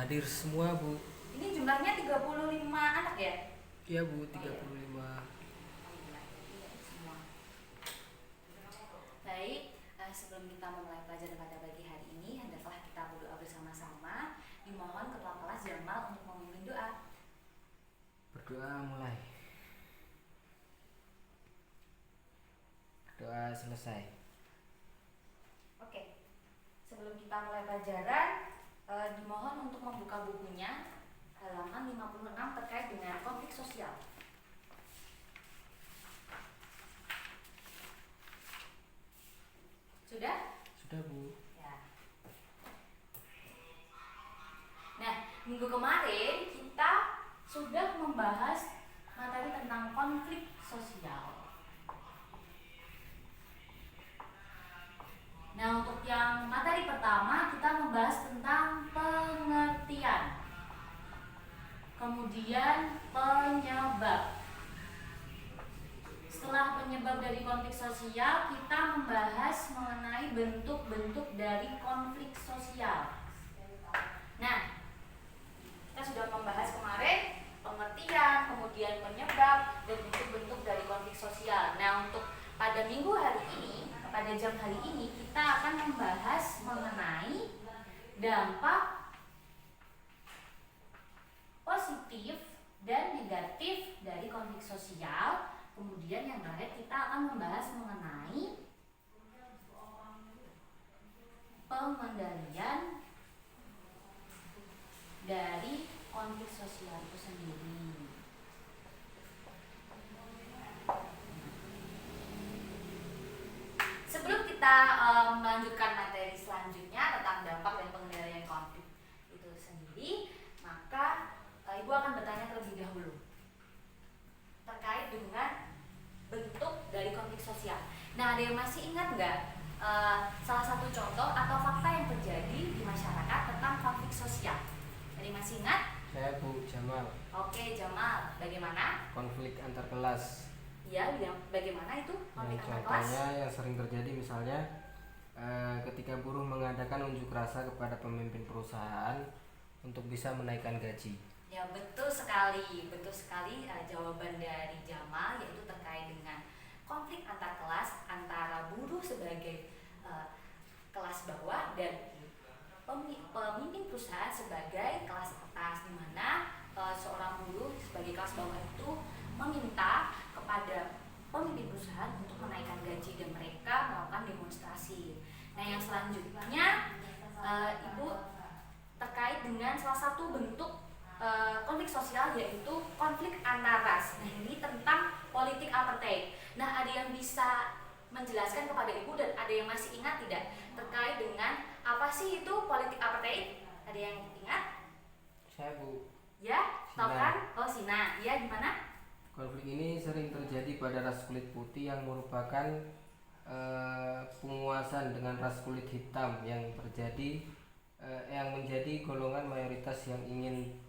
Hadir semua, Bu. Ini jumlahnya 35 anak ya? Iya, Bu, Oh, iya. 35. Alhamdulillah, iya, semua. Baik, sebelum kita memulai pelajaran pada pagi hari ini, hendaklah kita berdoa bersama-sama. Dimohon ketua kelas Jamal untuk memimpin doa. Berdoa mulai. Doa selesai. Oke, sebelum kita mulai pelajaran, dimohon untuk membuka bukunya halaman 56 terkait dengan konflik sosial. Sudah? Sudah, Bu. Ya. Nah, minggu kemarin kita sudah membahas materi tentang konflik sosial. Nah, untuk yang materi pertama kita membahas tentang pengertian, kemudian penyebab. Setelah penyebab dari konflik sosial, kita membahas mengenai bentuk-bentuk dari konflik sosial. Nah, kita sudah membahas kemarin pengertian, kemudian penyebab, dan bentuk-bentuk dari konflik sosial. Nah, untuk pada minggu hari ini, pada jam hari ini, kita akan membahas mengenai dampak positif dan negatif dari konflik sosial. Kemudian yang terakhir kita akan membahas mengenai pengendalian dari konflik sosial itu sendiri. Sebelum kita melanjutkan materi selanjutnya tentang dampak dan pengendalian konflik itu sendiri, maka Ibu akan bertanya terlebih dahulu terkait dengan bentuk dari konflik sosial. Nah, ada yang masih ingat nggak salah satu contoh atau fakta yang terjadi di masyarakat tentang konflik sosial? Ada yang masih ingat? Saya, Bu Jamal. Oke, Jamal, bagaimana? Konflik antar kelas. Ya, bagaimana itu konflik antar kelas? Contohnya yang sering terjadi misalnya ketika buruh mengadakan unjuk rasa kepada pemimpin perusahaan untuk bisa menaikkan gaji. Ya, betul sekali jawaban dari Jamal, yaitu terkait dengan konflik antar kelas antara buruh sebagai kelas bawah dan pemimpin perusahaan sebagai kelas atas, di mana seorang buruh sebagai kelas bawah itu meminta kepada pemimpin perusahaan untuk menaikkan gaji dan mereka melakukan demonstrasi. Nah, yang selanjutnya Ibu terkait dengan salah satu bentuk konflik sosial, yaitu konflik antar ras. Nah, ini tentang politik apartheid. Nah, ada yang bisa menjelaskan kepada Ibu dan ada yang masih ingat tidak terkait dengan apa sih itu politik apartheid? Ada yang ingat? Saya, Bu. Ya, tahu Sina. kan? Oh, Sina. Ya, gimana? Konflik ini sering terjadi pada ras kulit putih yang merupakan penguasaan dengan ras kulit hitam yang menjadi golongan mayoritas yang ingin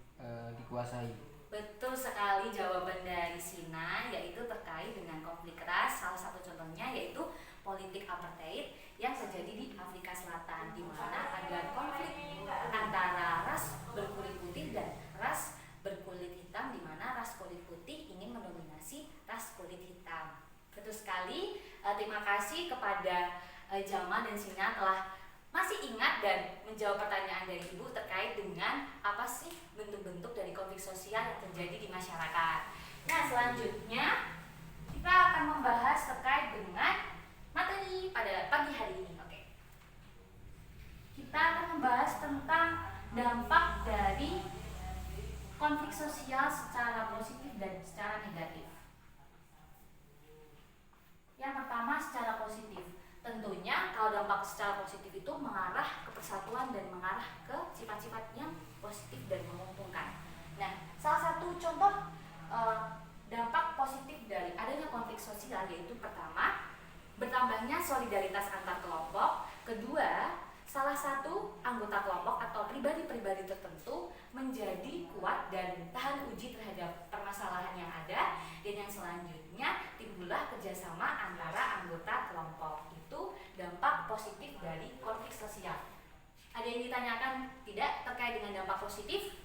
dikuasai. Betul sekali jawaban dari Sina, yaitu terkait dengan konflik ras. Salah satu contohnya yaitu politik apartheid yang terjadi di Afrika Selatan, di mana ada konflik antara ras berkulit putih dan ras berkulit hitam, di mana ras kulit putih ingin mendominasi ras kulit hitam. Betul sekali. Terima kasih kepada Jamal dan Sina telah masih ingat dan menjawab pertanyaan dari Ibu terkait dengan apa sih bentuk-bentuk dari konflik sosial yang terjadi di masyarakat. Nah, selanjutnya kita akan membahas terkait dengan materi pada pagi hari ini. Oke. Kita akan membahas tentang dampak dari konflik sosial secara positif dan secara negatif. Yang pertama, secara positif. Tentunya kalau dampak secara positif itu mengarah ke persatuan dan mengarah ke sifat-sifat yang positif dan menguntungkan. Nah, salah satu contoh dampak positif dari adanya konflik sosial yaitu pertama, bertambahnya solidaritas antar kelompok. Kedua, salah satu anggota kelompok atau pribadi-pribadi tertentu menjadi kuat dan tahan uji terhadap permasalahan yang ada. Dan yang selanjutnya, timbullah kerjasama antara anggota kelompok. Itu dampak positif dari konflik sosial. Ada yang ditanyakan tidak terkait dengan dampak positif?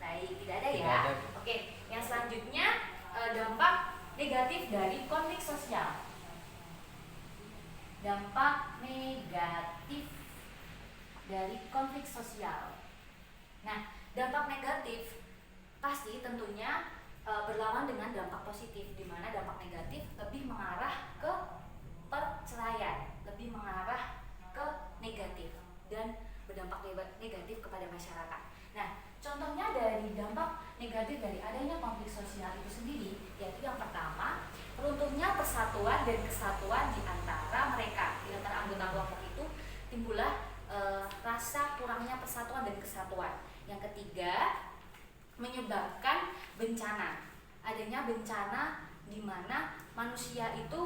Baik, tidak ada ya. Tidak ada. Oke, yang selanjutnya dampak negatif dari konflik sosial. Dampak negatif dari konflik sosial. Nah, dampak negatif pasti tentunya berlawan dengan dampak positif, di mana dampak negatif lebih mengarah ke perceraian, lebih mengarah ke negatif dan berdampak negatif kepada masyarakat. Nah, contohnya dari dampak negatif dari adanya konflik sosial itu sendiri, yaitu yang pertama, runtuhnya persatuan dan kesatuan di antara mereka, di antara anggota kelompok itu timbullah rasa kurangnya persatuan dan kesatuan. Yang ketiga, menyebabkan bencana, adanya bencana di mana manusia itu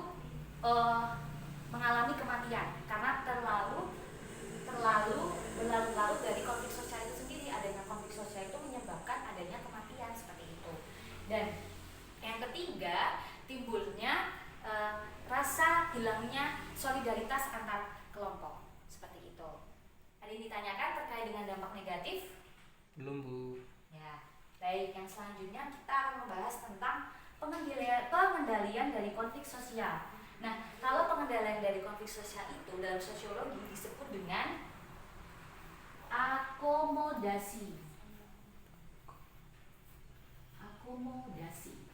mengalami kematian karena terlalu berlarut-larut dari konflik sosial itu sendiri. Adanya konflik sosial itu menyebabkan adanya kematian seperti itu. Dan yang ketiga, timbulnya rasa hilangnya solidaritas antar kelompok seperti itu. Ada yang ditanyakan terkait dengan dampak negatif? Belum, Bu. Ya, baik. Yang selanjutnya kita akan membahas tentang pengendalian dari konflik sosial. Nah, kalau pengendalian dari konflik sosial itu dalam sosiologi disebut dengan akomodasi. Akomodasi.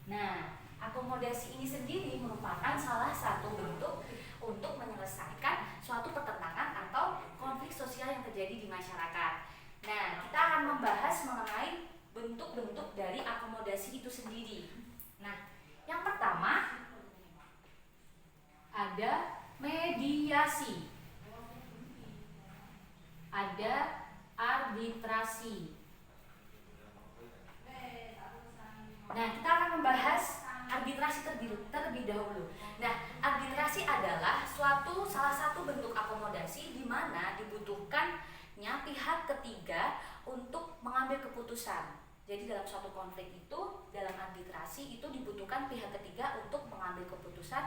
Nah, akomodasi ini sendiri merupakan salah satu bentuk untuk menyelesaikan suatu pertentangan atau konflik sosial yang terjadi di masyarakat. Nah, kita akan membahas mengenai bentuk-bentuk dari akomodasi itu sendiri. Nah, yang pertama ada mediasi, ada arbitrasi. Nah, kita akan membahas arbitrasi terlebih dahulu. Nah, arbitrasi adalah salah satu bentuk akomodasi di mana dibutuhkannya pihak ketiga untuk mengambil keputusan. Jadi dalam suatu konflik itu, dalam arbitrasi itu dibutuhkan pihak ketiga untuk mengambil keputusan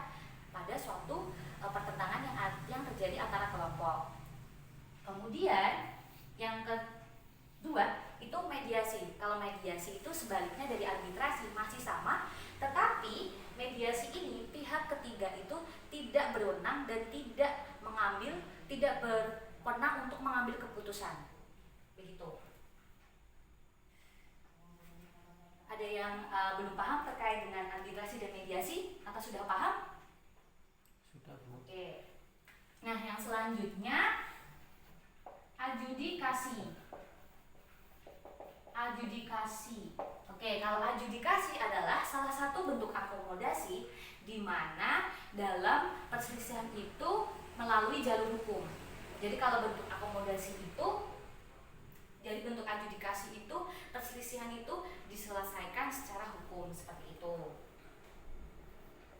pada suatu pertentangan yang terjadi antara kelompok. Kemudian yang kedua itu mediasi. Kalau mediasi itu sebaliknya dari arbitrasi, masih sama, tetapi mediasi ini pihak ketiga itu tidak berwenang dan tidak berwenang untuk mengambil keputusan. Begitu. Ada yang belum paham terkait dengan arbitrasi dan mediasi atau sudah paham? Sudah, Bu. Oke. Nah, yang selanjutnya adjudikasi. Adjudikasi. Oke, kalau adjudikasi adalah salah satu bentuk akomodasi di mana dalam perselisihan itu melalui jalur hukum. Jadi kalau bentuk akomodasi itu, jadi bentuk adjudikasi itu perselisihan itu diselesaikan secara hukum seperti itu.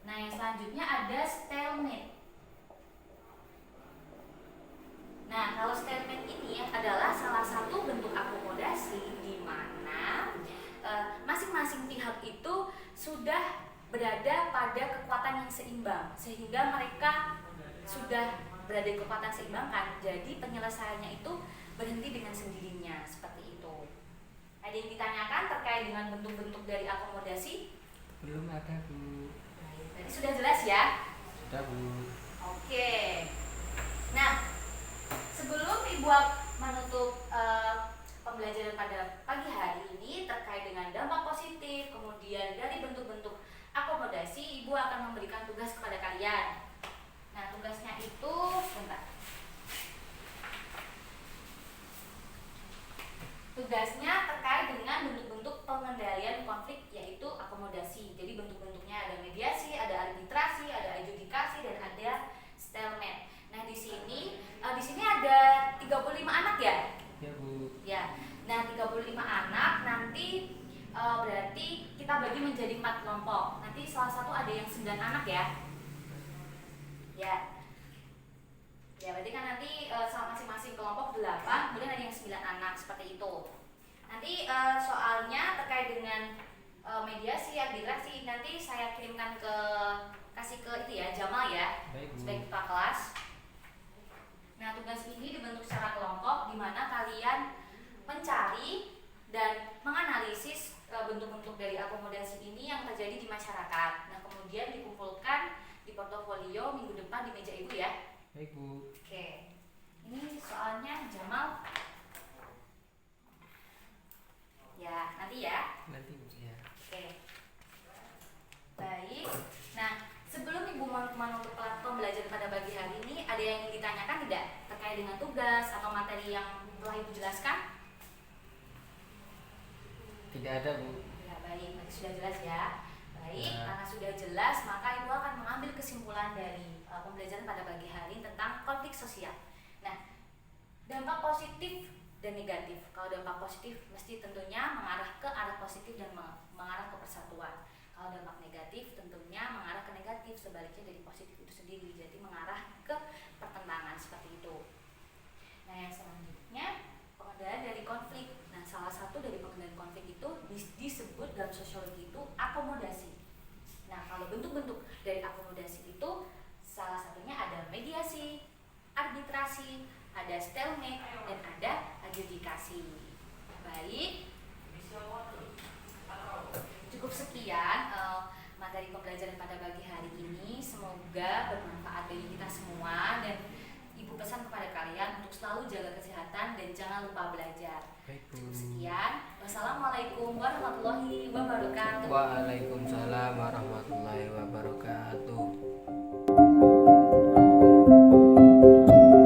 Nah, yang selanjutnya ada stalemate. Nah, kalau statement ini adalah salah satu bentuk akomodasi di mana masing-masing pihak itu sudah berada pada kekuatan yang seimbang, sehingga mereka sudah berada di kekuatan seimbang kan. Jadi penyelesaiannya itu berhenti dengan sendirinya seperti itu. Ada yang ditanyakan terkait dengan bentuk-bentuk dari akomodasi? Belum ada, Bu. Jadi sudah jelas ya? Sudah, Bu. Oke. Nah, sebelum Ibu menutup pembelajaran pada pagi hari ini terkait dengan dampak positif, kemudian dari bentuk-bentuk akomodasi, Ibu akan memberikan tugas kepada kalian. Nah, tugasnya itu sebentar. Tugasnya terkait dengan bentuk-bentuk pengendalian konflik, yaitu akomodasi. Jadi bentuk-bentuknya ada mediasi, ada arbitrasi, ada adjudikasi, dan ada stalemate. Nah, di sini ada 35 anak ya? Ya, Bu. Ya. Nah, 35 anak nanti berarti kita bagi menjadi 4 kelompok. Nanti salah satu ada yang 9 anak ya. Ya. Ya, berarti kan nanti masing-masing kelompok 8, kemudian ada yang 9 anak seperti itu. Nanti soalnya terkait dengan mediasi, arbitrasi nanti saya kirimkan kasih ke itu ya, Jamal ya. Baik, Bu. Sebagai kepala kelas. Nah, akomodasi ini dibentuk secara kelompok di mana kalian mencari dan menganalisis bentuk-bentuk dari akomodasi ini yang terjadi di masyarakat. Nah, kemudian dikumpulkan di portofolio minggu depan di meja Ibu ya. Baik Bu. Oke. Ini soalnya Jamal. Ya, nanti ya. Nanti Bu ya. Oke. Baik. Nah, sebelum Ibu menutup pembelajaran pada pagi hari ini, ada yang ingin ditanyakan tidak terkait dengan tugas atau materi yang telah Ibu jelaskan? Tidak ada Bu. Ya, baik. Berarti sudah jelas ya. Baik, Ya. karena sudah jelas, maka Ibu akan mengambil kesimpulan dari pembelajaran pada pagi hari ini tentang konflik sosial. Nah, dampak positif dan negatif. Kalau dampak positif mesti tentunya mengarah ke arah positif dan mengarah ke persatuan. Kalau dampak negatif tentunya mengarah ke negatif, sebaliknya dari positif itu sendiri, jadi mengarah ke pertentangan seperti itu. Nah, yang selanjutnya pengendalian dari konflik. Nah, salah satu dari pengendalian konflik itu disebut dalam sosiologi itu akomodasi. Nah, kalau bentuk-bentuk dari akomodasi itu salah satunya ada mediasi, arbitrasi, ada stalemate, dan ada adjudikasi. Baik, cukup sekian materi pembelajaran pada pagi hari ini. Semoga bermanfaat bagi kita semua, dan Ibu pesan kepada kalian untuk selalu jaga kesehatan dan jangan lupa belajar. Baik Bu. Cukup sekian. Wassalamualaikum warahmatullahi wabarakatuh. Waalaikumsalam warahmatullahi